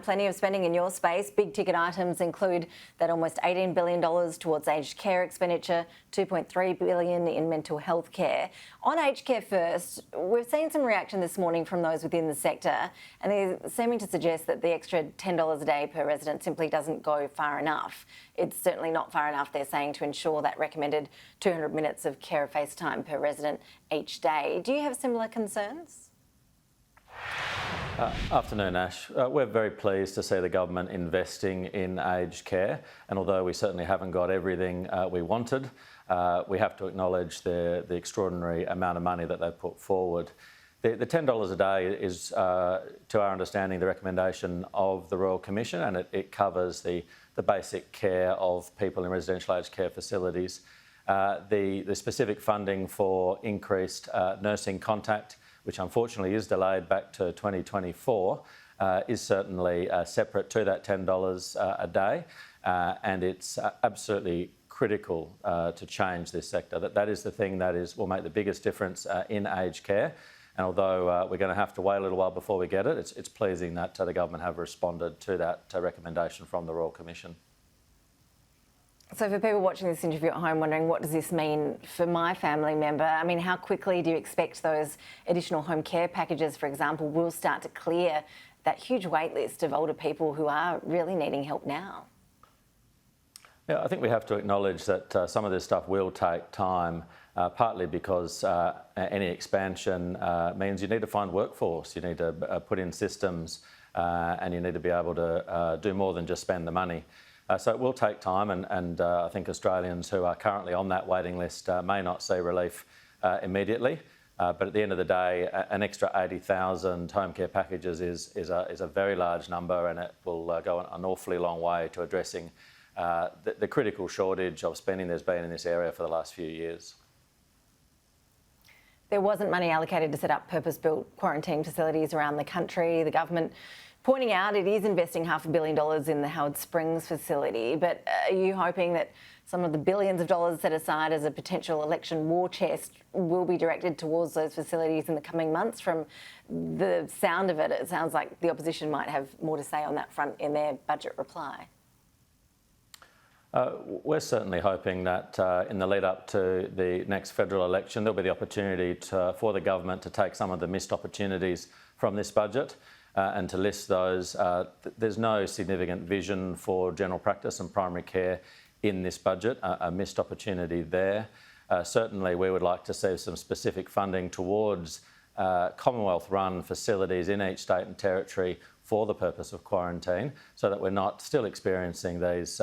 Plenty of spending in your space. Big ticket items include that almost $18 billion towards aged care expenditure, $2.3 billion in mental health care. On aged care first, we've seen some reaction this morning from those within the sector, and they're seeming to suggest that the extra $10 a day per resident simply doesn't go far enough. It's certainly not far enough, they're saying, to ensure that recommended 200 minutes of care face time per resident each day. Do you have similar concerns? Afternoon, Ash. We're very pleased to see the government investing in aged care, and although we certainly haven't got everything we wanted, we have to acknowledge the extraordinary amount of money that they've put forward. The $10 a day is, to our understanding, the recommendation of the Royal Commission, and it covers the basic care of people in residential aged care facilities. The specific funding for increased nursing contact, which unfortunately is delayed back to 2024, is certainly separate to that $10 a day, and it's absolutely critical to change this sector. That is the thing that will make the biggest difference in aged care, and although we're going to have to wait a little while before we get it, it's pleasing that the government have responded to that recommendation from the Royal Commission. So for people watching this interview at home wondering, what does this mean for my family member? I mean, how quickly do you expect those additional home care packages, for example, will start to clear that huge wait list of older people who are really needing help now? Yeah, I think we have to acknowledge that some of this stuff will take time, partly because any expansion means you need to find workforce, you need to put in systems, and you need to be able to do more than just spend the money. So it will take time, and I think Australians who are currently on that waiting list may not see relief immediately. But at the end of the day, an extra 80,000 home care packages is a very large number, and it will go an awfully long way to addressing the critical shortage of spending there's been in this area for the last few years. There wasn't money allocated to set up purpose-built quarantine facilities around the country. The government pointing out it is investing $500 million in the Howard Springs facility, but are you hoping that some of the billions of dollars set aside as a potential election war chest will be directed towards those facilities in the coming months? From the sound of it, it sounds like the opposition might have more to say on that front in their budget reply. We're certainly hoping that in the lead up to the next federal election, there'll be the opportunity for the government to take some of the missed opportunities from this budget and to list those. There's no significant vision for general practice and primary care in this budget, a missed opportunity there. Certainly we would like to see some specific funding towards Commonwealth-run facilities in each state and territory for the purpose of quarantine, so that we're not still experiencing these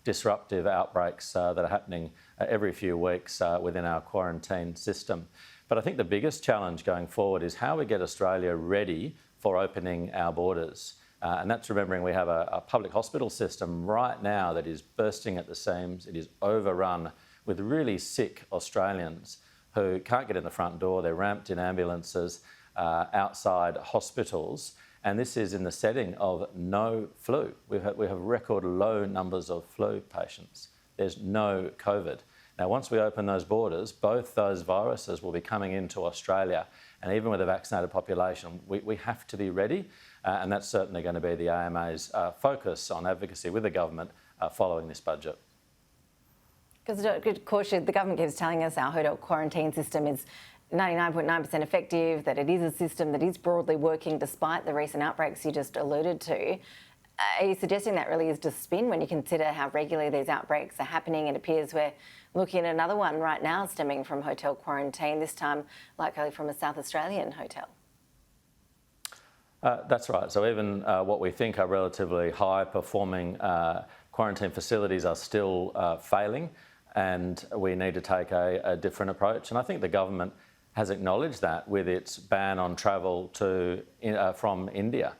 disruptive outbreaks that are happening every few weeks within our quarantine system. But I think the biggest challenge going forward is how we get Australia ready for opening our borders. And that's remembering we have a public hospital system right now that is bursting at the seams. It is overrun with really sick Australians who can't get in the front door. They're ramped in ambulances outside hospitals. And this is in the setting of no flu. We have record low numbers of flu patients. There's no COVID. Now, once we open those borders, both those viruses will be coming into Australia. And even with a vaccinated population, we have to be ready. And that's certainly going to be the AMA's focus on advocacy with the government following this budget. Because, Khorshid, the government keeps telling us our hotel quarantine system is 99.9% effective, that it is a system that is broadly working despite the recent outbreaks you just alluded to. Are you suggesting that really is just spin when you consider how regularly these outbreaks are happening? It appears we're looking at another one right now stemming from hotel quarantine, this time likely from a South Australian hotel. That's right. So even what we think are relatively high-performing quarantine facilities are still failing, and we need to take a different approach. And I think the government has acknowledged that with its ban on travel from India.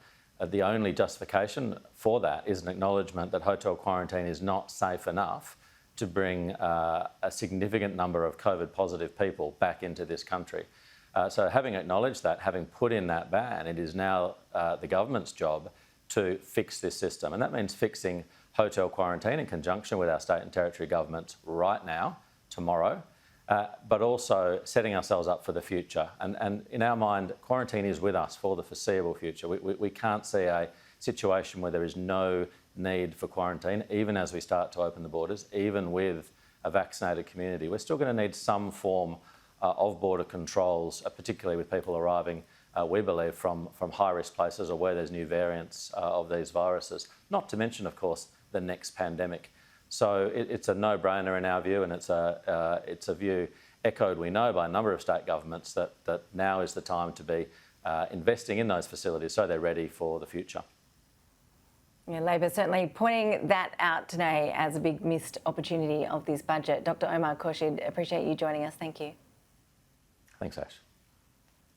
The only justification for that is an acknowledgement that hotel quarantine is not safe enough to bring a significant number of COVID-positive people back into this country. So having acknowledged that, having put in that ban, it is now the government's job to fix this system. And that means fixing hotel quarantine in conjunction with our state and territory governments right now, tomorrow, but also setting ourselves up for the future. And in our mind, quarantine is with us for the foreseeable future. We can't see a situation where there is no need for quarantine, even as we start to open the borders, even with a vaccinated community, we're still going to need some form of border controls, particularly with people arriving, we believe, from high-risk places or where there's new variants of these viruses, not to mention, of course, the next pandemic. So it's a no-brainer in our view, and it's a view echoed, we know, by a number of state governments that now is the time to be investing in those facilities so they're ready for the future. Yeah, Labor certainly pointing that out today as a big missed opportunity of this budget. Dr. Omar Khorshid, appreciate you joining us. Thank you. Thanks, Ash.